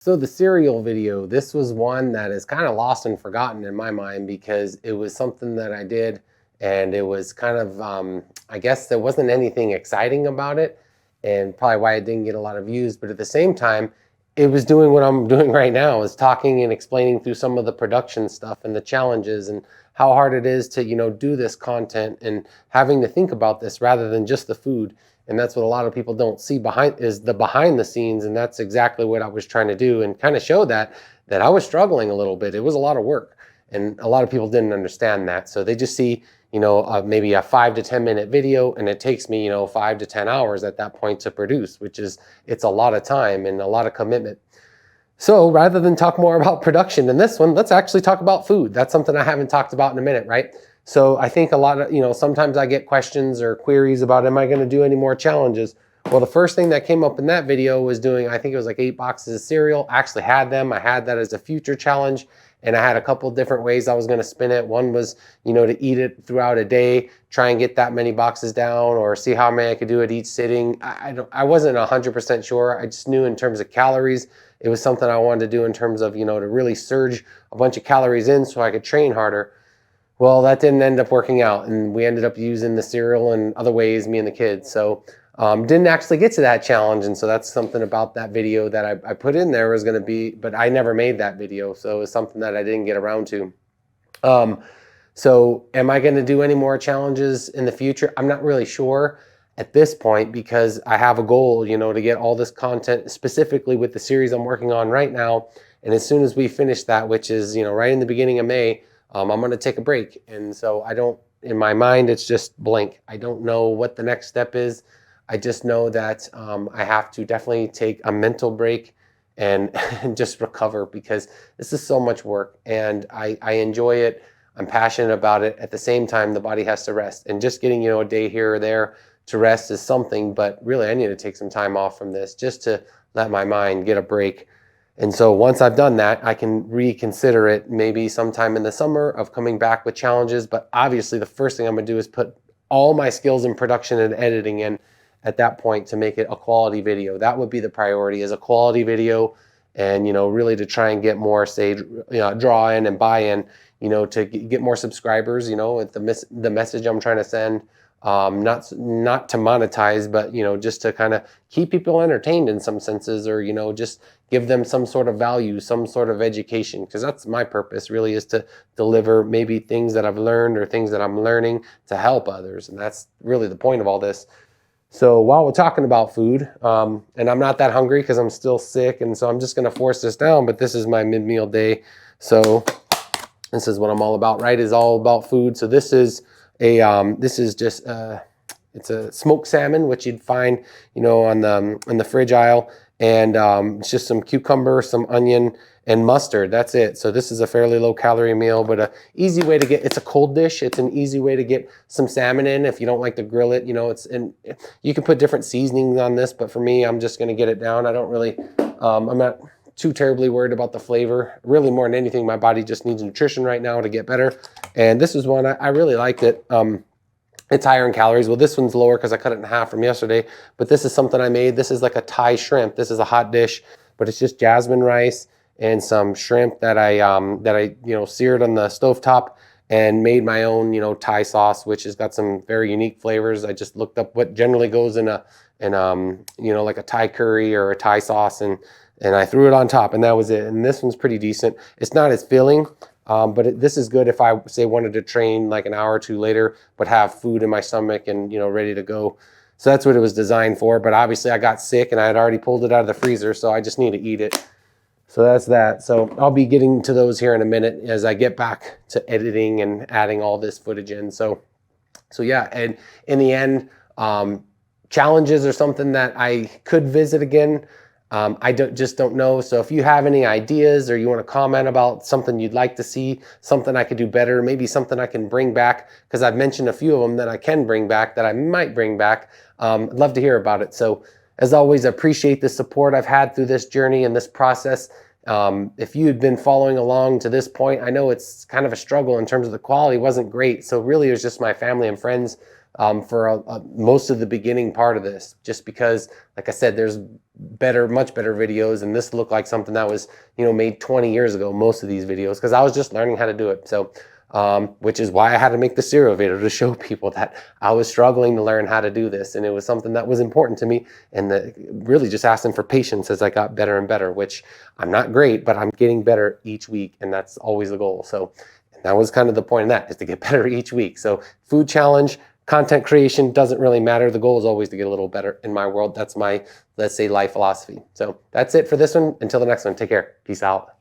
So the cereal video, this was one that is kind of lost and forgotten in my mind because it was something that I did and it was kind of, I guess there wasn't anything exciting about it and probably why it didn't get a lot of views. But at the same time, it was doing what I'm doing right now, is talking and explaining through some of the production stuff and the challenges and how hard it is to, do this content and having to think about this rather than just the food. And that's what a lot of people don't see behind the scenes. And that's exactly what I was trying to do and kind of show that I was struggling a little bit. It was a lot of work and a lot of people didn't understand that. So they just see, maybe a 5 to 10 minute video, and it takes me, 5 to 10 hours at that point to produce, it's a lot of time and a lot of commitment. So rather than talk more about production in this one, let's actually talk about food. That's something I haven't talked about in a minute, right? So I think a lot of, sometimes I get questions or queries about, am I going to do any more challenges? Well, the first thing that came up in that video was doing, I think it was like 8 boxes of cereal. I actually had them. I had that as a future challenge. And I had a couple different ways I was going to spin it. One was, to eat it throughout a day, try and get that many boxes down, or see how many I could do at each sitting. I wasn't 100% sure. I just knew in terms of calories, it was something I wanted to do in terms of, to really surge a bunch of calories in so I could train harder. Well, that didn't end up working out, and we ended up using the cereal in other ways, me and the kids. So didn't actually get to that challenge, and so that's something about that video that I put in there was going to be, but I never made that video, so it was something that I didn't get around to. So am I going to do any more challenges in the future? I'm not really sure at this point because I have a goal, to get all this content specifically with the series I'm working on right now. And as soon as we finish that, which is, right in the beginning of May, I'm going to take a break. And so in my mind, it's just blank. I don't know what the next step is. I just know that I have to definitely take a mental break and just recover because this is so much work and I enjoy it. I'm passionate about it. At the same time, the body has to rest, and just getting, a day here or there to rest is something, but really I need to take some time off from this just to let my mind get a break. And so once I've done that, I can reconsider it maybe sometime in the summer of coming back with challenges. But obviously the first thing I'm gonna do is put all my skills in production and editing in at that point to make it a quality video. That would be the priority, is a quality video, and really to try and get more, say, draw in and buy in, to get more subscribers, with the message I'm trying to send. Not to monetize, but just to kind of keep people entertained in some senses, or just give them some sort of value, some sort of education, because that's my purpose really, is to deliver maybe things that I've learned or things that I'm learning to help others, and that's really the point of all this. So while we're talking about food, and I'm not that hungry because I'm still sick, and so I'm just going to force this down, but this is my mid-meal day, so this is what I'm all about, right? Is all about food. So this is this is just it's a smoked salmon, which you'd find on the fridge aisle, and it's just some cucumber, some onion, and mustard. That's it. So this is a fairly low calorie meal, but a easy way to get. It's a cold dish. It's an easy way to get some salmon in if you don't like to grill it. You can put different seasonings on this, but for me, I'm just going to get it down. I don't really. I'm not too terribly worried about the flavor. Really, more than anything, my body just needs nutrition right now to get better. And this is one I really liked it. It's higher in calories. Well, this one's lower because I cut it in half from yesterday. But this is something I made. This is like a Thai shrimp. This is a hot dish, but it's just jasmine rice and some shrimp that I seared on the stovetop and made my own Thai sauce, which has got some very unique flavors. I just looked up what generally goes in like a Thai curry or a Thai sauce, and I threw it on top, and that was it. And this one's pretty decent. It's not as filling, but this is good if I, say, wanted to train like an hour or two later, but have food in my stomach and, ready to go. So that's what it was designed for. But obviously I got sick and I had already pulled it out of the freezer, so I just need to eat it. So that's that. So I'll be getting to those here in a minute as I get back to editing and adding all this footage in. So yeah, and in the end, challenges are something that I could visit again. I just don't know. So if you have any ideas or you want to comment about something you'd like to see, something I could do better, maybe something I can bring back, because I've mentioned a few of them that I can bring back, that I might bring back, I'd love to hear about it. So as always, I appreciate the support I've had through this journey and this process. If you had been following along to this point, I know it's kind of a struggle in terms of the quality wasn't great. So really it was just my family and friends for most of the beginning part of this, just because, like I said, there's much better videos, and this looked like something that was, made 20 years ago, most of these videos, because I was just learning how to do it. So, which is why I had to make the cereal video, to show people that I was struggling to learn how to do this, and it was something that was important to me, and really just asking for patience as I got better and better, which I'm not great, but I'm getting better each week, and that's always the goal. So that was kind of the point of that, is to get better each week. So food challenge, content creation doesn't really matter. The goal is always to get a little better in my world. That's my, let's say, life philosophy. So that's it for this one. Until the next one, take care. Peace out.